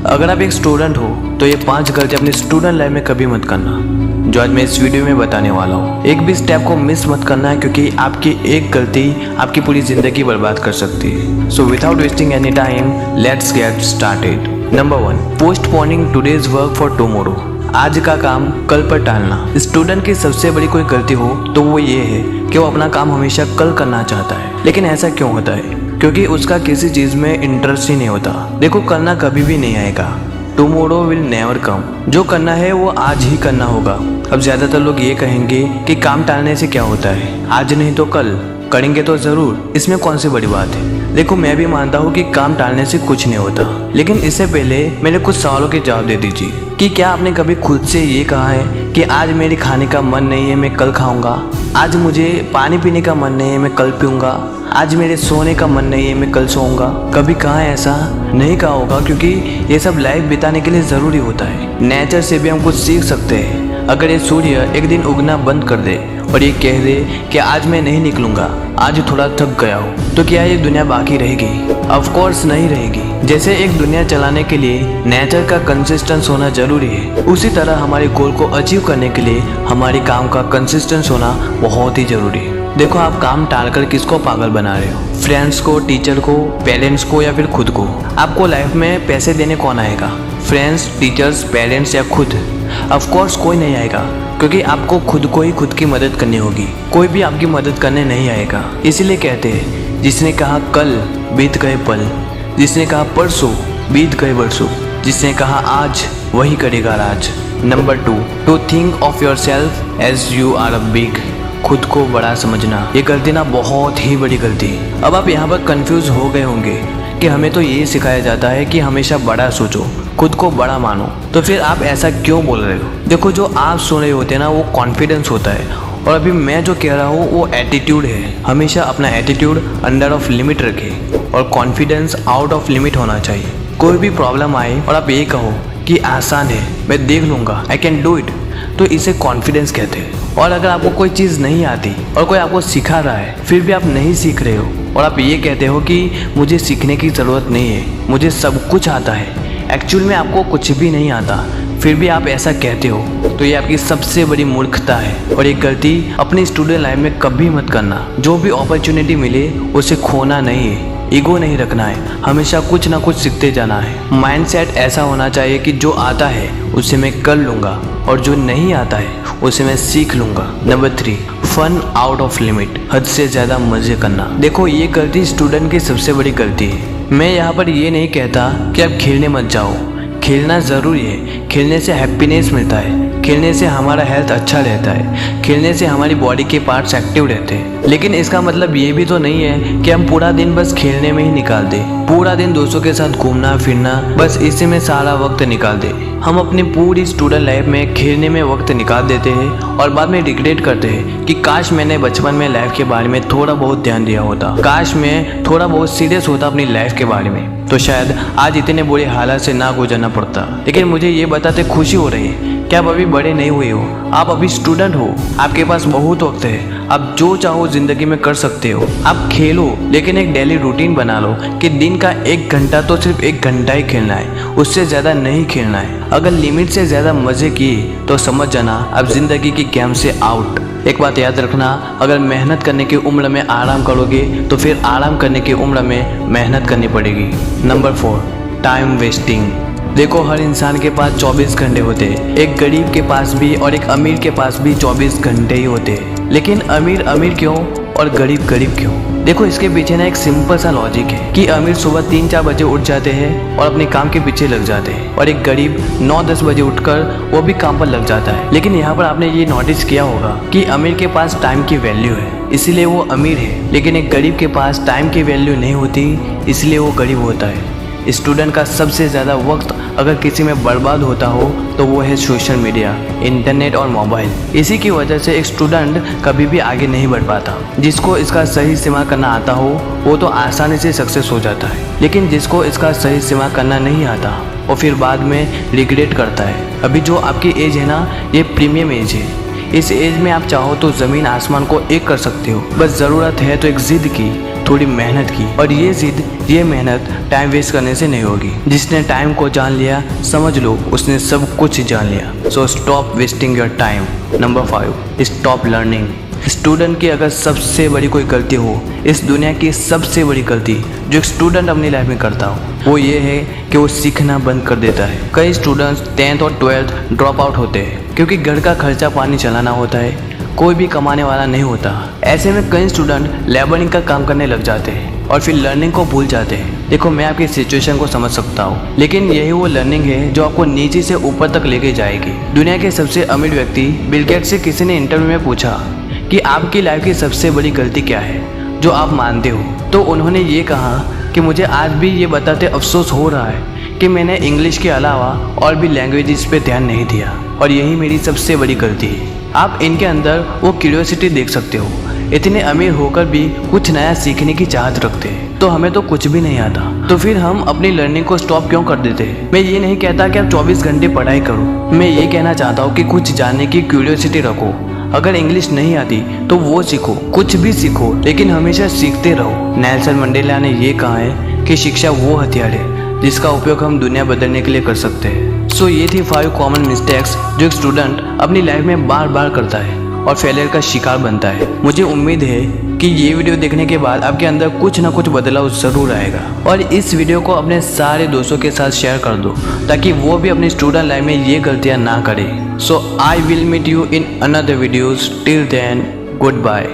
अगर आप एक स्टूडेंट हो तो ये 5 गलती अपनी स्टूडेंट लाइफ में कभी मत करना, जो आज मैं इस वीडियो में बताने वाला हूँ। एक भी स्टेप को मिस मत करना है, क्योंकि आपकी एक गलती आपकी पूरी जिंदगी बर्बाद कर सकती है। So without wasting any time, let's get started. Number 1, postponing today's work for tomorrow. आज का काम कल पर टालना। स्टूडेंट की सबसे बड़ी कोई गलती हो तो वो ये है कि वो अपना काम हमेशा कल करना चाहता है। लेकिन ऐसा क्यों होता है? क्योंकि उसका किसी चीज में इंटरेस्ट ही नहीं होता। देखो, करना कभी भी नहीं आएगा। Tomorrow will never come. जो करना है वो आज ही करना होगा। अब ज्यादातर लोग ये कहेंगे कि काम टालने से क्या होता है, आज नहीं तो कल करेंगे तो जरूर, इसमें कौन सी बड़ी बात है। देखो, मैं भी मानता हूँ कि काम टालने से कुछ नहीं होता, लेकिन इससे पहले मेरे कुछ सवालों के जवाब दे दीजिए कि क्या आपने कभी खुद से ये कहा है कि आज मेरे खाने का मन नहीं है, मैं कल खाऊंगा। आज मुझे पानी पीने का मन नहीं है, मैं कल पीऊंगा। आज मेरे सोने का मन नहीं है, मैं कल सोऊंगा। कभी कहा है ऐसा? नहीं कहा होगा, क्योंकि ये सब लाइफ बिताने के लिए ज़रूरी होता है। नेचर से भी हम कुछ सीख सकते हैं। अगर ये सूर्य एक दिन उगना बंद कर दे और ये कह दे कि आज मैं नहीं निकलूंगा, आज थोड़ा थक गया हूँ, तो क्या ये दुनिया बाकी रहेगी? ऑफ कोर्स नहीं रहेगी। जैसे एक दुनिया चलाने के लिए नेचर का कंसिस्टेंस होना जरूरी है, उसी तरह हमारे गोल को अचीव करने के लिए हमारे काम का कंसिस्टेंस होना बहुत ही जरूरी है। देखो, आप काम टालकर किसको पागल बना रहे हो? फ्रेंड्स को, टीचर को, पेरेंट्स को, या फिर खुद को? आपको लाइफ में पैसे देने कौन आएगा? फ्रेंड्स, टीचर्स, पेरेंट्स या खुद? ऑफ कोर्स कोई नहीं आएगा, क्योंकि आपको खुद को ही खुद की मदद करनी होगी। कोई भी आपकी मदद करने नहीं आएगा। इसीलिए कहते हैं, जिसने कहा कल बीत गए पल, जिसने कहा परसों बीत गए बरसों, जिसने कहा आज वही करेगा राज। Number 2, to think of your self as you are a big. खुद को बड़ा समझना, ये गलती ना बहुत ही बड़ी गलती। अब आप यहाँ पर कंफ्यूज हो गए होंगे कि हमें तो ये सिखाया जाता है कि हमेशा बड़ा सोचो, खुद को बड़ा मानो, तो फिर आप ऐसा क्यों बोल रहे हो? देखो, जो आप सुन रहे होते हैं ना, वो कॉन्फिडेंस होता है, और अभी मैं जो कह रहा हूँ वो एटीट्यूड है। हमेशा अपना एटीट्यूड अंडर ऑफ लिमिट रखें, और कॉन्फिडेंस आउट ऑफ लिमिट होना चाहिए। कोई भी प्रॉब्लम आए और आप ये कहो कि आसान है, मैं देख लूँगा, आई कैन डू इट, तो इसे कॉन्फिडेंस कहते हैं। और अगर आपको कोई चीज़ नहीं आती और कोई आपको सिखा रहा है, फिर भी आप नहीं सीख रहे हो और आप ये कहते हो कि मुझे सीखने की ज़रूरत नहीं है, मुझे सब कुछ आता है, एक्चुअल में आपको कुछ भी नहीं आता, फिर भी आप ऐसा कहते हो, तो ये आपकी सबसे बड़ी मूर्खता है। और ये गलती अपनी स्टूडेंट लाइफ में कभी मत करना। जो भी अपॉर्चुनिटी मिले उसे खोना नहीं है, ईगो नहीं रखना है, हमेशा कुछ ना कुछ सीखते जाना है। माइंडसेट ऐसा होना चाहिए कि जो आता है उसे मैं कर लूँगा, और जो नहीं आता है उसे मैं सीख लूँगा। Number 3, fun out of limit. हद से ज़्यादा मज़े करना। देखो, ये गलती स्टूडेंट की सबसे बड़ी गलती है। मैं यहाँ पर ये नहीं कहता कि आप खेलने मत जाओ, खेलना ज़रूरी है। खेलने से हैप्पीनेस मिलता है, खेलने से हमारा हेल्थ अच्छा रहता है, खेलने से हमारी बॉडी के पार्ट्स एक्टिव रहते हैं। लेकिन इसका मतलब ये भी तो नहीं है कि हम पूरा दिन बस खेलने में ही निकाल दें, पूरा दिन दोस्तों के साथ घूमना फिरना, बस इसी में सारा वक्त निकाल दें। हम अपनी पूरी स्टूडेंट लाइफ में खेलने में वक्त निकाल देते हैं और बाद में रिग्रेट करते हैं कि काश मैंने बचपन में लाइफ के बारे में थोड़ा बहुत ध्यान दिया होता, काश मैं थोड़ा बहुत सीरियस होता अपनी लाइफ के बारे में, तो शायद आज इतने बुरे हालात से ना गुजरना पड़ता। लेकिन मुझे ये बताते खुशी हो रही है कि आप अभी बड़े नहीं हुए हो, आप अभी स्टूडेंट हो, आपके पास बहुत वक्त है, आप जो चाहो जिंदगी में कर सकते हो। आप खेलो, लेकिन एक डेली रूटीन बना लो कि दिन का 1 घंटा तो सिर्फ 1 घंटा ही खेलना है, उससे ज़्यादा नहीं खेलना है। अगर लिमिट से ज़्यादा मज़े किए तो समझ जाना आप जिंदगी की गेम से आउट। एक बात याद रखना, अगर मेहनत करने की उम्र में आराम करोगे तो फिर आराम करने की उम्र में मेहनत करनी पड़ेगी। Number 4, time wasting. देखो, हर इंसान के पास 24 घंटे होते हैं। एक गरीब के पास भी और एक अमीर के पास भी 24 घंटे ही होते हैं। लेकिन अमीर अमीर क्यों और गरीब गरीब क्यों? देखो, इसके पीछे ना एक सिंपल सा लॉजिक है कि अमीर सुबह 3-4 बजे उठ जाते हैं और अपने काम के पीछे लग जाते हैं, और एक गरीब 9-10 बजे उठकर वो भी काम पर लग जाता है। लेकिन यहाँ पर आपने ये नोटिस किया होगा कि अमीर के पास टाइम की वैल्यू है, इसलिए वो अमीर है, लेकिन एक गरीब के पास टाइम की वैल्यू नहीं होती, इसलिए वो गरीब होता है। स्टूडेंट का सबसे ज़्यादा वक्त अगर किसी में बर्बाद होता हो तो वो है सोशल मीडिया, इंटरनेट और मोबाइल। इसी की वजह से एक स्टूडेंट कभी भी आगे नहीं बढ़ पाता। जिसको इसका सही इस्तेमाल करना आता हो वो तो आसानी से सक्सेस हो जाता है, लेकिन जिसको इसका सही इस्तेमाल करना नहीं आता वो फिर बाद में रिग्रेट करता है। अभी जो आपकी एज है ना, ये प्रीमियम एज है। इस एज में आप चाहो तो ज़मीन आसमान को एक कर सकते हो, बस ज़रूरत है तो एक जिद की, थोड़ी मेहनत की, और ये मेहनत टाइम वेस्ट करने से नहीं होगी। जिसने टाइम को जान लिया, समझ लो उसने सब कुछ जान लिया। So stop wasting your time. Number 5, stop learning. Student की अगर सबसे बड़ी कोई गलती हो, इस दुनिया की सबसे बड़ी गलती जो एक स्टूडेंट अपनी लाइफ में करता हो, वो ये है कि वो सीखना बंद कर देता है। कई स्टूडेंट्स 10th और 12th ड्रॉप आउट होते हैं क्योंकि घर का खर्चा पानी चलाना होता है, कोई भी कमाने वाला नहीं होता। ऐसे में कई स्टूडेंट लेबरिंग का काम करने लग जाते हैं और फिर लर्निंग को भूल जाते हैं। देखो, मैं आपकी सिचुएशन को समझ सकता हूँ, लेकिन यही वो लर्निंग है जो आपको नीचे से ऊपर तक लेके जाएगी। दुनिया के सबसे अमीर व्यक्ति बिल गेट्स से किसी ने इंटरव्यू में पूछा कि आपकी लाइफ की सबसे बड़ी गलती क्या है जो आप मानते हो, तो उन्होंने ये कहा कि मुझे आज भी ये बताते अफसोस हो रहा है कि मैंने इंग्लिश के अलावा और भी लैंग्वेजेस पे ध्यान नहीं दिया, और यही मेरी सबसे बड़ी गलती है। आप इनके अंदर वो क्यूरियोसिटी देख सकते हो, इतने अमीर होकर भी कुछ नया सीखने की चाहत रखते हैं। तो हमें तो कुछ भी नहीं आता, तो फिर हम अपनी लर्निंग को स्टॉप क्यों कर देते हैं? मैं ये नहीं कहता कि आप 24 घंटे पढ़ाई करो, मैं ये कहना चाहता हूँ कि कुछ जानने की क्यूरियोसिटी रखो। अगर इंग्लिश नहीं आती तो वो सीखो, कुछ भी सीखो, लेकिन हमेशा सीखते रहो। नेल्सन मंडेला ने ये कहा है कि शिक्षा वो हथियार है जिसका उपयोग हम दुनिया बदलने के लिए कर सकते हैं। सो ये थी 5 कॉमन मिस्टेक्स जो एक स्टूडेंट अपनी लाइफ में बार बार करता है और फेलियर का शिकार बनता है। मुझे उम्मीद है कि ये वीडियो देखने के बाद आपके अंदर कुछ ना कुछ बदलाव जरूर आएगा, और इस वीडियो को अपने सारे दोस्तों के साथ शेयर कर दो ताकि वो भी अपनी स्टूडेंट लाइफ में ये गलतियां ना करें। So I will meet you in another videos. Till then, good bye.